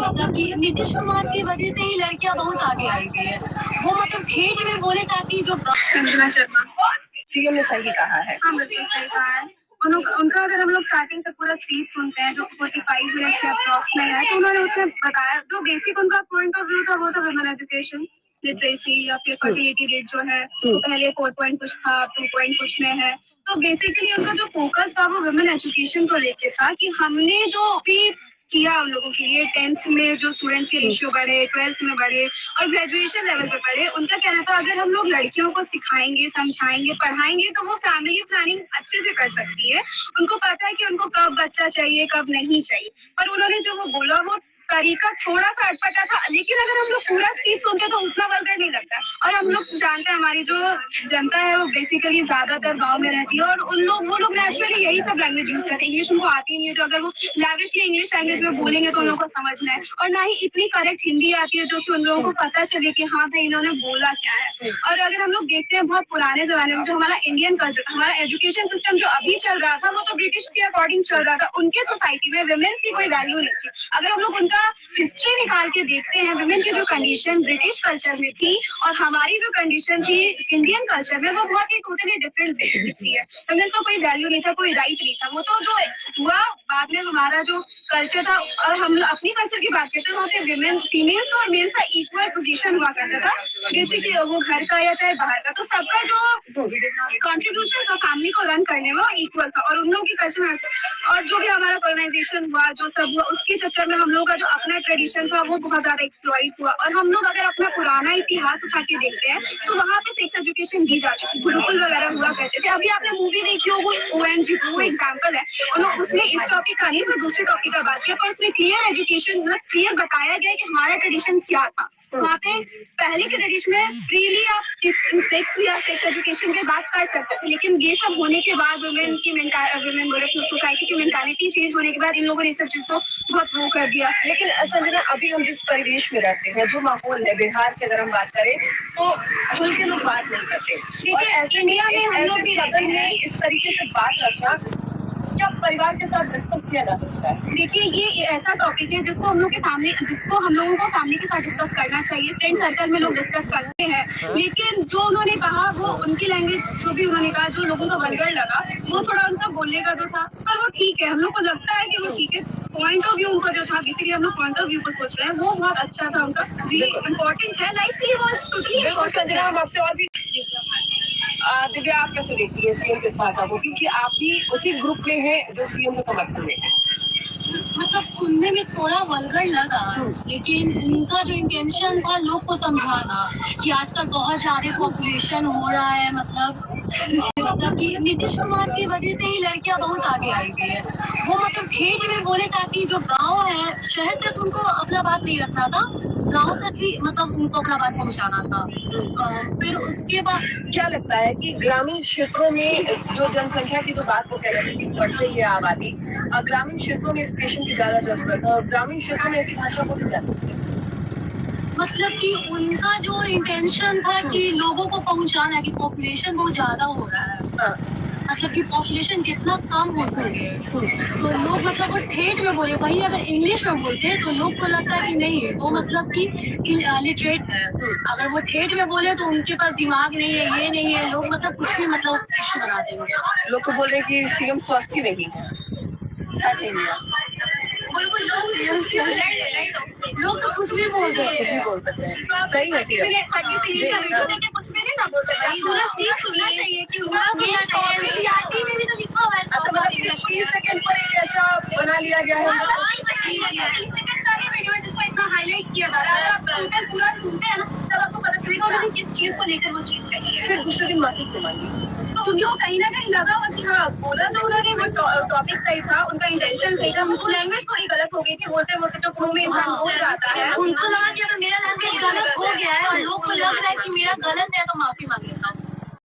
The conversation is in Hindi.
मतलब कि नीतीश कुमार की वजह से ही लड़कियां बहुत आगे आई हुई है। वो मतलब ठेठ में बोले ताकि जो संजना शर्मा सीएम ने सही कहा है। हाँ बिल्कुल सही कहा है। उनका अगर हम लोग स्टार्टिंग से पूरा स्पीच सुनते हैं जो 45 मिनट के अप्रॉक्स में है, तो उन्होंने उसमें बताया जो बेसिक उनका पॉइंट ऑफ व्यू था वो था वुमेन एजुकेशन, लिटरेसी या फिर फर्टिलिटी रेट जो है तो पहले 4 पॉइंट कुछ था, 2 पॉइंट कुछ में है। तो बेसिकली उनका जो फोकस था वो वुमेन एजुकेशन को लेके था कि हमने जो भी किया उन लोगों के लिए 10th में जो स्टूडेंट्स के रेशियो बढ़े, 12th में बढ़े और ग्रेजुएशन लेवल पे बढ़े। उनका कहना था अगर हम लोग लड़कियों को सिखाएंगे, समझाएंगे, पढ़ाएंगे तो वो फैमिली प्लानिंग अच्छे से कर सकती है। उनको पता है कि उनको कब बच्चा चाहिए, कब नहीं चाहिए। पर उन्होंने जो वो बोला वो तरीका थोड़ा सा अटपटा था, लेकिन अगर हम लोग पूरा स्पीच सुनते तो उतना वल्गर नहीं लगता। और हम लोग जानते हैं हमारी जो जनता है वो बेसिकली ज्यादातर गांव में रहती है और वो लोग नेचुरली यही सब लैंग्वेज यूज करते हैं। इंग्लिश उनको आती नहीं है, तो अगर वो लैविशली इंग्लिश लैंग्वेज में बोलेंगे तो उन लोगों को समझना है। और ना ही इतनी करेक्ट हिंदी आती है जो कि उन लोगों को पता चले कि हाँ भाई इन्होंने बोला क्या है। और अगर हम लोग देखते हैं बहुत पुराने जमाने में जो हमारा इंडियन कल्चर, हमारा एजुकेशन सिस्टम जो अभी चल रहा था वो तो ब्रिटिश के अकॉर्डिंग चल रहा था। उनके सोसाइटी में वुमेन्स की कोई वैल्यू नहीं थी। अगर हम लोग उनका हिस्ट्री निकाल के देखते हैं, वुमेन की जो कंडीशन ब्रिटिश कल्चर में थी और हमारी जो कंडीशन थी इंडियन कल्चर में, वो बहुत ही टोटली डिफरेंट दिखती है। वुमेन को कोई वैल्यू नहीं था, कोई राइट नहीं था। वो तो जो हुआ बाद में हमारा जो कल्चर था, और हम अपनी कल्चर की बात करते हैं वहाँ पे विमेन फीमेल्स और मेल्स का इक्वल पोजीशन हुआ करता था, जैसे कि वो घर का या चाहे बाहर का। तो सबका जो कॉन्ट्रीब्यूशन था फैमिली को रन करने में वो इक्वल था। और उन लोगों की कल्चर में और जो भी हमारा कॉलोनाइजेशन हुआ, जो सब हुआ, उसके चक्कर में हम लोग का जो अपना ट्रेडिशन था वो बहुत ज्यादा एक्सप्लॉइट हुआ। और हम लोग अगर अपना पुराना इतिहास उठा के देखते हैं तो वहाँ पे सेक्स एजुकेशन दी जाती थी, गुरुकुल वगैरह हुआ करते थे। अभी आपने मूवी देखी हो वो OMG, वो एग्जाम्पल है। उन्होंने उसमें इस टॉपिक का नहीं पर दूसरे टॉपिक का बात किया, पर उसमें क्लियर एजुकेशन मतलब क्लियर बताया गया कि हमारा ट्रेडिशन क्या था। वहाँ पे पहले के ट्रेडिशन में फ्रीली आप सेक्स या सेक्स एजुकेशन के बात कर सकते थे, लेकिन ये सब होने के बाद वुमेन सोसाइटी की मेंटालिटी चेंज होने के बाद इन लोगों ने इस सब चीज को बहुत वो कर दिया। लेकिन संजना, अभी हम जिस परिवेश में रहते हैं, जो माहौल है बिहार की अगर हम बात करें तो खुल के लोग बात नहीं करते। और ऐसे में हम लोग भी सदन में इस तरीके से बात रखना क्या परिवार के साथ डिस्कस किया जा सकता है? देखिए ये ऐसा टॉपिक है जिसको हम लोगों को फैमिली के साथ डिस्कस करना चाहिए। फ्रेंड सर्कल में लोग डिस्कस करते हैं, लेकिन जो उन्होंने कहा वो उनकी लैंग्वेज जो भी उन्होंने कहा जो लोगों को वल्गर लगा वो थोड़ा उनका बोलने का जो था, पर वो ठीक है। हम लोग को लगता है कि वो ठीक है। पॉइंट ऑफ व्यू उनका जो था, बेसिकली हम लोग पॉइंट ऑफ व्यू को सोच रहे हैं, वो बहुत अच्छा था उनका, जी इम्पोर्टेंट है लाइफ के लिए, वो टोटली। संजना, हम आपसे और भी दिव्या, आप कैसे देखती है सीएम के इस भाषा को, क्योंकि आप भी उसी ग्रुप में हैं जो सीएम के समर्थन में है? मतलब सुनने में थोड़ा वल्गर लगा, लेकिन उनका जो इंटेंशन था लोग को समझाना कि आजकल बहुत ज्यादा पॉपुलेशन हो रहा है, मतलब कि नीतीश कुमार की वजह से ही लड़कियां बहुत आगे आई हुई है। वो मतलब ठेठ में बोले ताकि जो गांव है, शहर तक उनको अपना बात नहीं रखना था, गांव तक ही मतलब उनको अपना बात पहुंचाना था। फिर उसके बाद क्या लगता है कि ग्रामीण क्षेत्रों में जो जनसंख्या की जो बात को कह रहे थे कि बढ़ रही है आबादी, ग्रामीण क्षेत्रों में एजुकेशन की ज्यादा जरूरत है और ग्रामीण क्षेत्रों में ऐसी भाषा बोली जाती है। मतलब कि उनका जो इंटेंशन था कि लोगों को पहुंचाना कि पॉपुलेशन बहुत ज्यादा हो रहा है, मतलब कि पॉपुलेशन जितना कम हो सके तो लोग मतलब वो ठेठ में बोले। वही अगर इंग्लिश में बोलते तो लोग को लगता है कि नहीं वो मतलब कि लिटरेट है। अगर वो ठेठ में बोले तो उनके पास दिमाग नहीं है, ये नहीं है, लोग मतलब कुछ भी मतलब इश्यू बना देंगे। लोग तो बोल रहे हैं कि सीएम स्वस्थ ही नहीं है। लोग तो कुछ भी बोल रहे कुछ भी बोल सकते हैं, सही है कुछ भी नहीं ना बोल सकते, पूरा सीख सुनना चाहिए कि NCERT में भी तो लिखा हुआ है। मतलब 30 सेकंड पर एक ऐसा बना लिया गया है। 30 सेकंड का ही वीडियो जिसको इतना हाईलाइट किया जा रहा है। आप पूरा सुनते हैं ना तब आपको पता चलेगा उन्होंने किस चीज को लेकर वो चीज कही है। फिर दूसरे दिन माफी क्यों मांगी? तो उनको कहीं ना कहीं लगा हो कि हाँ बोला तो उन्होंने वो टॉपिक सही था, उनका इंटेंशन सही था, उनको लैंग्वेज थोड़ी गलत हो गई थी। बोलते बोलते जो फ्लो में इंसान बोल जाता है, उनको लगा कि अगर मेरा लैंग्वेज गलत हो गया है और लोग को लग रहा है कि मेरा गलत है तो माफी मांग लेता हूँ।